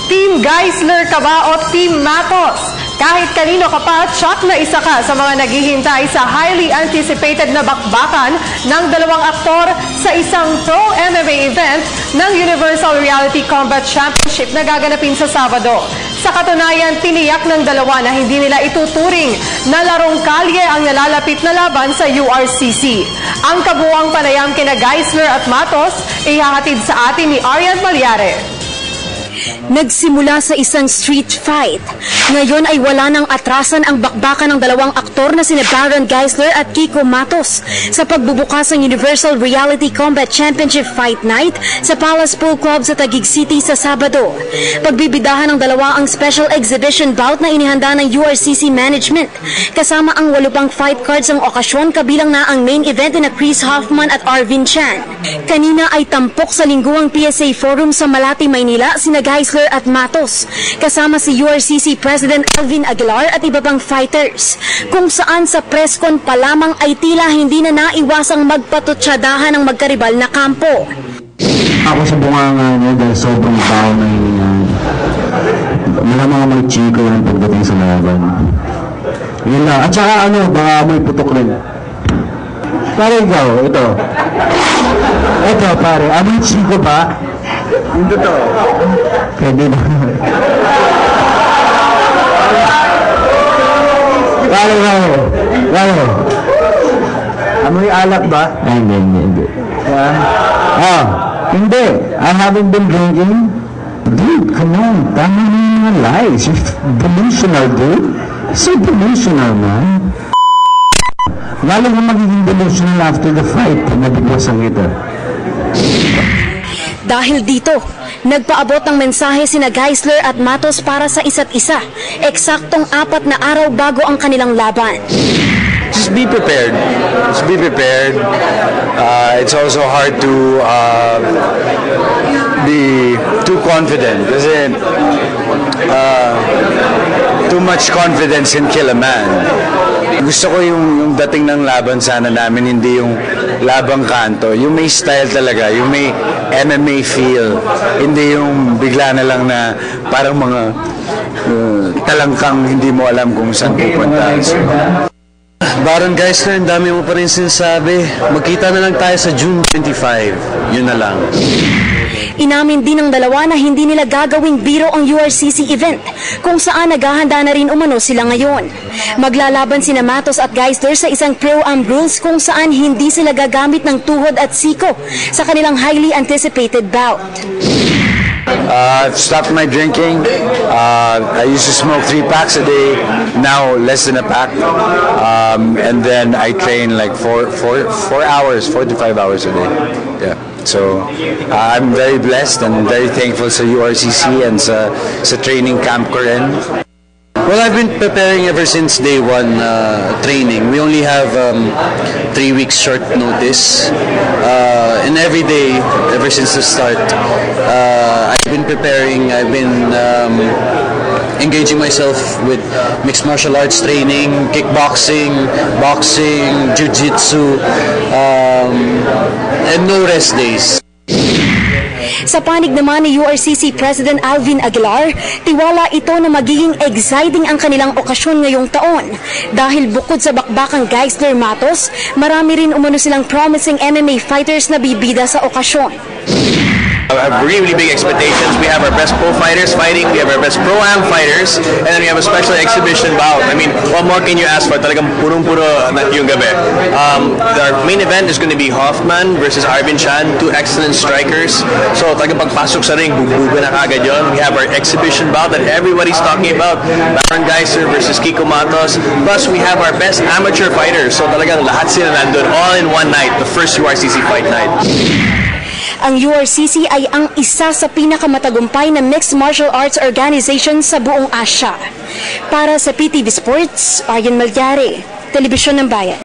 Team Geisler ka ba o Team Matos? Kahit kanino ka pa, tsak na isa ka sa mga naghihintay sa highly anticipated na bakbakan ng dalawang aktor sa isang pro MMA event ng Universal Reality Combat Championship na gaganapin sa Sabado. Sa katunayan, tiniyak ng dalawa na hindi nila ituturing na larong kalye ang nalalapit na laban sa URCC. Ang kabuuang panayam kina Geisler at Matos ihahatid sa atin ni Arian Malyare. Nagsimula sa isang street fight. Ngayon ay wala nang atrasan ang bakbakan ng dalawang aktor na sina Baron Geisler at Kiko Matos sa pagbubukas ng Universal Reality Combat Championship Fight Night sa Palace Pool Club sa Taguig City sa Sabado. Pagbibidahan ng dalawa ang special exhibition bout na inihanda ng URCC Management. Kasama ang 8 pang fight cards ang okasyon, kabilang na ang main event na Chris Hoffman at Arvin Chan. Kanina ay tampok sa lingguang PSA Forum sa Malati, Maynila sina Geisler at Matos, kasama si URCC President Alvin Aguilar at iba pang fighters, kung saan sa press con pa lamang ay tila hindi na naiwasang magpatutsadahan ng magkaribal na kampo. Ako sa bunganga niya dahil sobrang tao na hiningan. Malamang mga chiko yan pagdating sa laban. Yun lang. At saka baka may putok rin. Pare ikaw, ito. Ito pare, amoy chiko ba? Hindi to. Pwede na. Pare. Amoy alak ba? Ay, hindi. Hindi. I haven't been drinking. Dude, come on. Tama na yung mga lies. You're delusional, dude. So delusional, man. Lalo na magiging delusional after the fight pag nabigwasan kita. Dahil dito, nagpaabot ng mensahe sina Geisler at Matos para sa isa't isa, eksaktong 4 na araw bago ang kanilang laban. Just be prepared. Just be prepared. It's also hard to be too confident kasi too much confidence can kill a man. Gusto ko yung dating ng laban sana namin, hindi yung labang kanto. Yung may style talaga, yung may MMA feel. Hindi yung bigla na lang na parang mga talangkang hindi mo alam kung saan pupunta. Baron Geisler, ang dami mo pa rin sinasabi. Magkita na lang tayo sa June 25. Yun na lang. Inamin din ng dalawa na hindi nila gagawing biro ang URCC event, kung saan naghahanda na rin umano sila ngayon. Maglalaban sina Matos at Geisler sa isang pro-am rules kung saan hindi sila gagamit ng tuhod at siko sa kanilang highly anticipated bout. I've stopped my drinking. I used to smoke 3 packs a day, now less than a pack. And then I train like 4 hours, 4 to 5 hours a day. Yeah. So I'm very blessed and very thankful sa URCC and sa training camp ko rin. Well, I've been preparing ever since day 1 training. We only have 3 weeks short notice. And every day, ever since the start, I've been preparing. I've been engaging myself with mixed martial arts training, kickboxing, boxing, jiu-jitsu, and no rest days. Sa panig naman ni URCC President Alvin Aguilar, tiwala ito na magiging exciting ang kanilang okasyon ngayong taon. Dahil bukod sa bakbakang Geisler Matos, marami rin umano silang promising MMA fighters na bibida sa okasyon. I have really big expectations. We have our best pro fighters fighting, we have our best pro-am fighters, and then we have a special exhibition bout. I mean, what more can you ask for? Talagang purong-puro yung gabi. Our main event is going to be Hoffman versus Arvin Chan, 2 excellent strikers. So talagang pagpasok sa ring, bubuga na kagad yun. We have our exhibition bout that everybody's talking about, Baron Geisler versus Kiko Matos. Plus, we have our best amateur fighters. So talagang lahat sila nandun, all in one night, the first URCC fight night. Ang URCC ay ang isa sa pinakamatagumpay na mixed martial arts organization sa buong Asya. Para sa PTV Sports, Arian Malyare, Telebisyon ng Bayan.